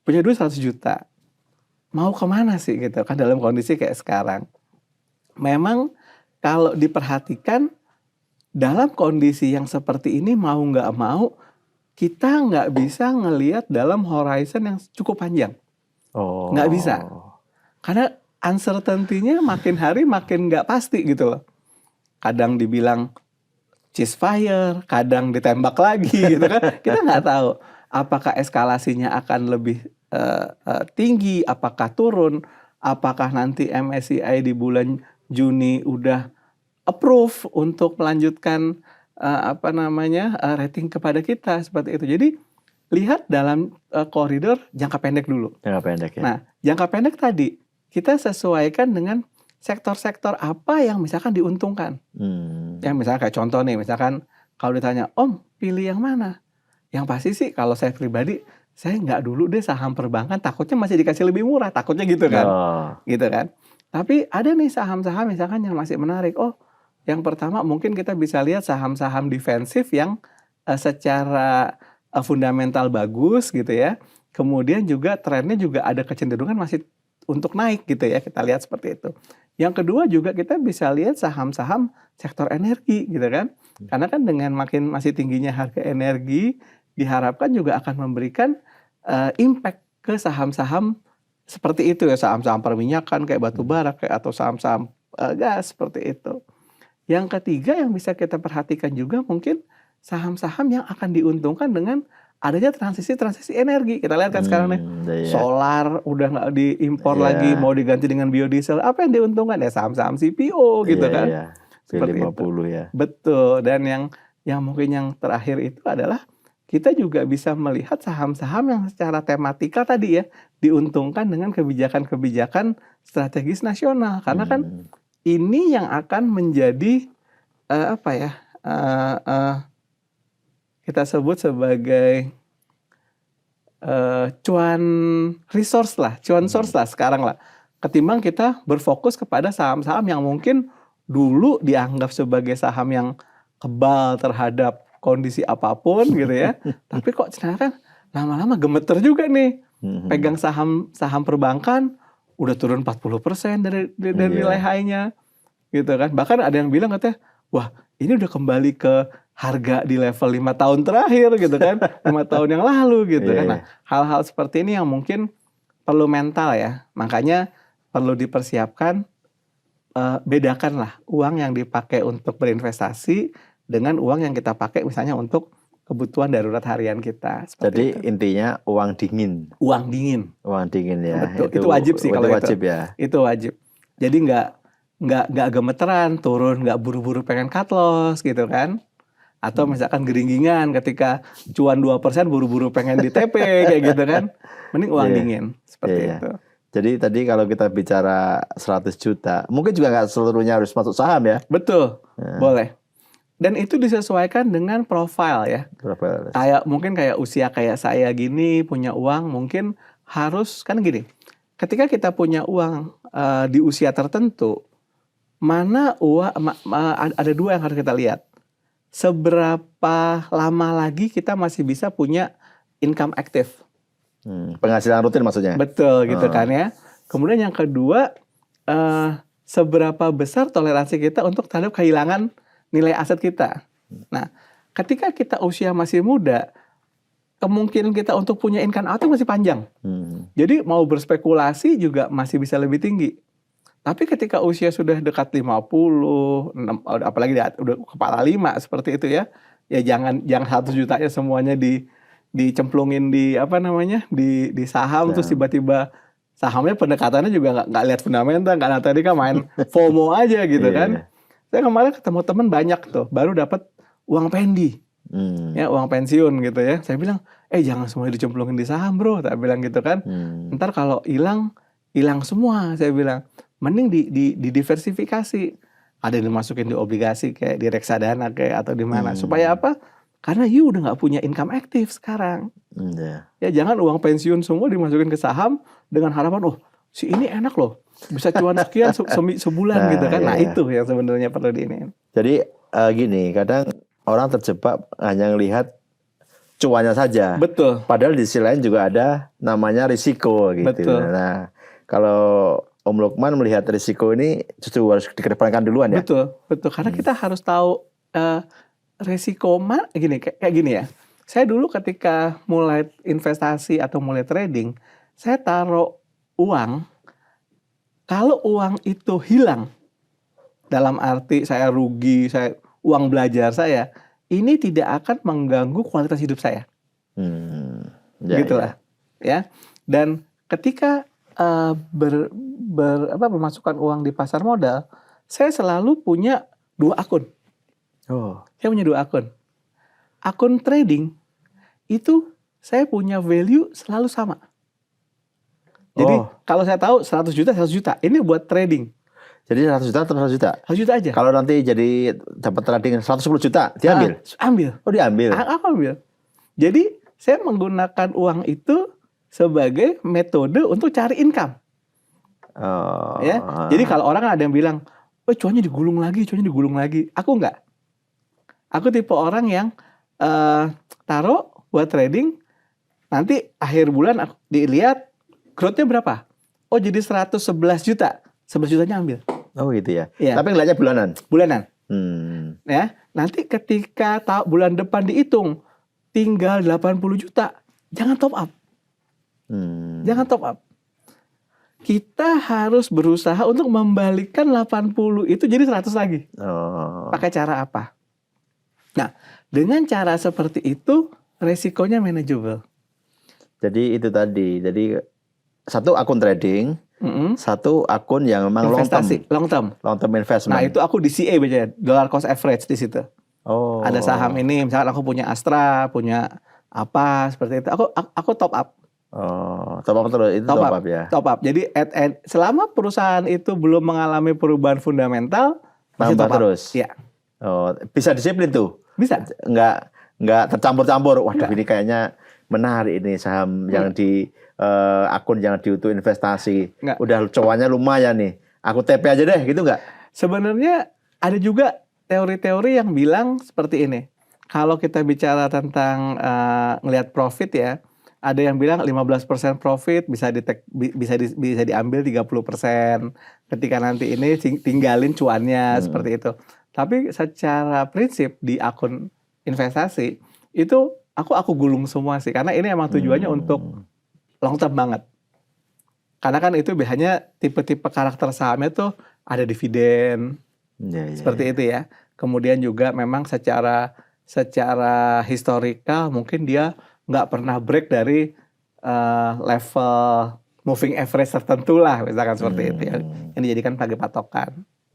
punya duit 100 juta. Mau kemana sih gitu kan dalam kondisi kayak sekarang. Memang kalau diperhatikan dalam kondisi yang seperti ini mau nggak mau kita nggak bisa ngelihat dalam horizon yang cukup panjang. Nggak bisa. Oh. Karena uncertainty-nya makin hari makin nggak pasti gitu loh. Kadang dibilang ceasefire, kadang ditembak lagi gitu kan. Kita nggak tahu apakah eskalasinya akan lebih tinggi, apakah turun, apakah nanti MSCI di bulan Juni udah approve untuk melanjutkan rating kepada kita seperti itu. Jadi lihat dalam koridor jangka pendek dulu. Jangka pendek ya. Nah, jangka pendek tadi kita sesuaikan dengan sektor-sektor apa yang misalkan diuntungkan. Yang misalkan kayak contoh nih, misalkan kalau ditanya, Om pilih yang mana? Yang pasti sih kalau saya pribadi, saya nggak dulu deh saham perbankan, takutnya masih dikasih lebih murah, takutnya gitu kan. Gitu kan. Tapi ada nih saham-saham misalkan yang masih menarik. Oh, yang pertama mungkin kita bisa lihat saham-saham defensif yang secara fundamental bagus gitu ya. Kemudian juga trennya juga ada kecenderungan masih untuk naik gitu ya, kita lihat seperti itu. Yang kedua juga kita bisa lihat saham-saham sektor energi gitu kan. Karena kan dengan makin masih tingginya harga energi diharapkan juga akan memberikan impact ke saham-saham seperti itu ya, saham-saham perminyakan kayak batu bara kayak atau saham-saham gas seperti itu. Yang ketiga yang bisa kita perhatikan juga mungkin saham-saham yang akan diuntungkan dengan adanya transisi energi. Kita lihat kan sekarang nih, solar udah nggak diimpor lagi, mau diganti dengan biodiesel. Apa yang diuntungkan ya saham-saham CPO gitu kan. Seperti P50 itu. Ya. Betul. Dan yang mungkin yang terakhir itu adalah kita juga bisa melihat saham-saham yang secara tematika tadi ya diuntungkan dengan kebijakan-kebijakan strategis nasional. Karena kan ini yang akan menjadi kita sebut sebagai cuan resource lah, cuan source lah sekarang lah. Ketimbang kita berfokus kepada saham-saham yang mungkin dulu dianggap sebagai saham yang kebal terhadap kondisi apapun gitu ya. Tapi kok ternyata lama-lama gemeter juga nih. Pegang saham perbankan udah turun 40% dari nilai high-nya gitu kan. Bahkan ada yang bilang katanya, wah ini udah kembali ke harga di level 5 tahun terakhir gitu kan. 5 tahun yang lalu gitu kan. Nah, hal-hal seperti ini yang mungkin perlu mental ya. Makanya perlu dipersiapkan, bedakanlah uang yang dipakai untuk berinvestasi dengan uang yang kita pakai misalnya untuk kebutuhan darurat harian kita. Jadi itu. Intinya uang dingin. Uang dingin. Uang dingin ya. Betul. Itu wajib sih kalau wajib itu. Ya. Itu wajib. Jadi nggak gemeteran, turun, nggak buru-buru pengen cut loss gitu kan. Atau misalkan geringgingan ketika cuan 2% buru-buru pengen di TP kayak gitu kan. Mending uang dingin seperti itu. Jadi tadi kalau kita bicara 100 juta, mungkin juga nggak seluruhnya harus masuk saham ya? Betul, boleh. Dan itu disesuaikan dengan profil ya. Mungkin kayak usia kayak saya gini punya uang mungkin harus kan gini. Ketika kita punya uang di usia tertentu, mana ada dua yang harus kita lihat. Seberapa lama lagi kita masih bisa punya income aktif. Penghasilan rutin maksudnya? Betul gitu kan ya. Kemudian yang kedua, seberapa besar toleransi kita untuk terhadap kehilangan nilai aset kita. Nah, ketika kita usia masih muda, kemungkinan kita untuk punya income aktif masih panjang. Jadi mau berspekulasi juga masih bisa lebih tinggi. Tapi ketika usia sudah dekat 50, apalagi udah kepala 5 seperti itu ya, ya jangan 100 jutanya semuanya dicemplungin di di saham terus tiba-tiba sahamnya pendekatannya juga nggak lihat fundamental, nggak tadi kan main FOMO aja gitu kan. Saya kemarin ketemu teman banyak tuh baru dapat uang pendi, ya uang pensiun gitu ya. Saya bilang, jangan semuanya dicemplungin di saham bro, tak bilang gitu kan. Ntar kalau hilang semua, saya bilang. Mending didiversifikasi. Ada yang dimasukin di obligasi kayak di reksadana kayak atau di mana. Supaya apa? Karena you udah nggak punya income aktif sekarang. Ya jangan uang pensiun semua dimasukin ke saham dengan harapan si ini enak loh bisa cuan sekian sebulan gitu kan. Nah itu yang sebenarnya perlu diinin. Jadi gini, kadang orang terjebak hanya ngelihat cuannya saja. Betul. Padahal di sisi lain juga ada namanya risiko gitu. Betul. Nah, kalau Om Lukman melihat risiko ini justru harus dikedepankan duluan ya. Betul. Karena kita harus tahu risiko kayak gini ya. Saya dulu ketika mulai investasi atau mulai trading, saya taruh uang. Kalau uang itu hilang, dalam arti saya rugi, uang belajar saya, ini tidak akan mengganggu kualitas hidup saya. Gitulah. Ya. Dan ketika memasukkan uang di pasar modal, saya selalu punya 2 akun. Saya punya 2 akun. Akun trading itu saya punya value selalu sama. Jadi kalau saya tahu 100 juta, ini buat trading. Jadi 100 juta atau 100 juta? 100 juta aja. Kalau nanti jadi dapat trading 110 juta, diambil? Ambil. Oh, diambil? Aku ambil. Jadi saya menggunakan uang itu sebagai metode untuk cari income. Ya. Jadi kalau orang ada yang bilang, cuannya digulung lagi. Aku enggak. Aku tipe orang yang taruh buat trading, nanti akhir bulan aku dilihat growth-nya berapa. Oh, jadi 111 juta. 11 jutanya ambil. Oh gitu ya. Ya. Tapi ngeliatnya bulanan? Bulanan. Ya, nanti ketika bulan depan dihitung tinggal 80 juta, jangan top up. Jangan top up. Kita harus berusaha untuk membalikkan 80 itu jadi 100 lagi. Pakai cara apa? Nah, dengan cara seperti itu resikonya manageable. Jadi itu tadi. Jadi satu akun trading, satu akun yang memang investasi, long term investment. Nah, itu aku di CA biasanya, dollar cost average di situ. Ada saham ini, misalkan aku punya Astra, punya apa seperti itu. Aku top up. Top up terus, itu top up ya. Top up. Jadi selama perusahaan itu belum mengalami perubahan fundamental, masih top up terus. Ya. Bisa disiplin tuh. Bisa. Enggak tercampur-campur. Waduh, ini kayaknya menarik ini saham yang di akun yang untuk investasi. Udah cuannya lumayan nih. Aku TP aja deh, gitu enggak? Sebenarnya ada juga teori-teori yang bilang seperti ini. Kalau kita bicara tentang ngelihat profit ya, ada yang bilang 15% profit bisa diambil 30%. Ketika nanti ini tinggalin cuannya seperti itu. Tapi secara prinsip di akun investasi itu aku gulung semua sih, karena ini emang tujuannya untuk long term banget. Karena kan itu biasanya tipe-tipe karakter sahamnya tuh ada dividen, seperti itu ya. Kemudian juga memang secara historikal mungkin dia nggak pernah break dari level moving average tertentu lah, misalkan seperti itu ya. Yang dijadikan sebagai patokan.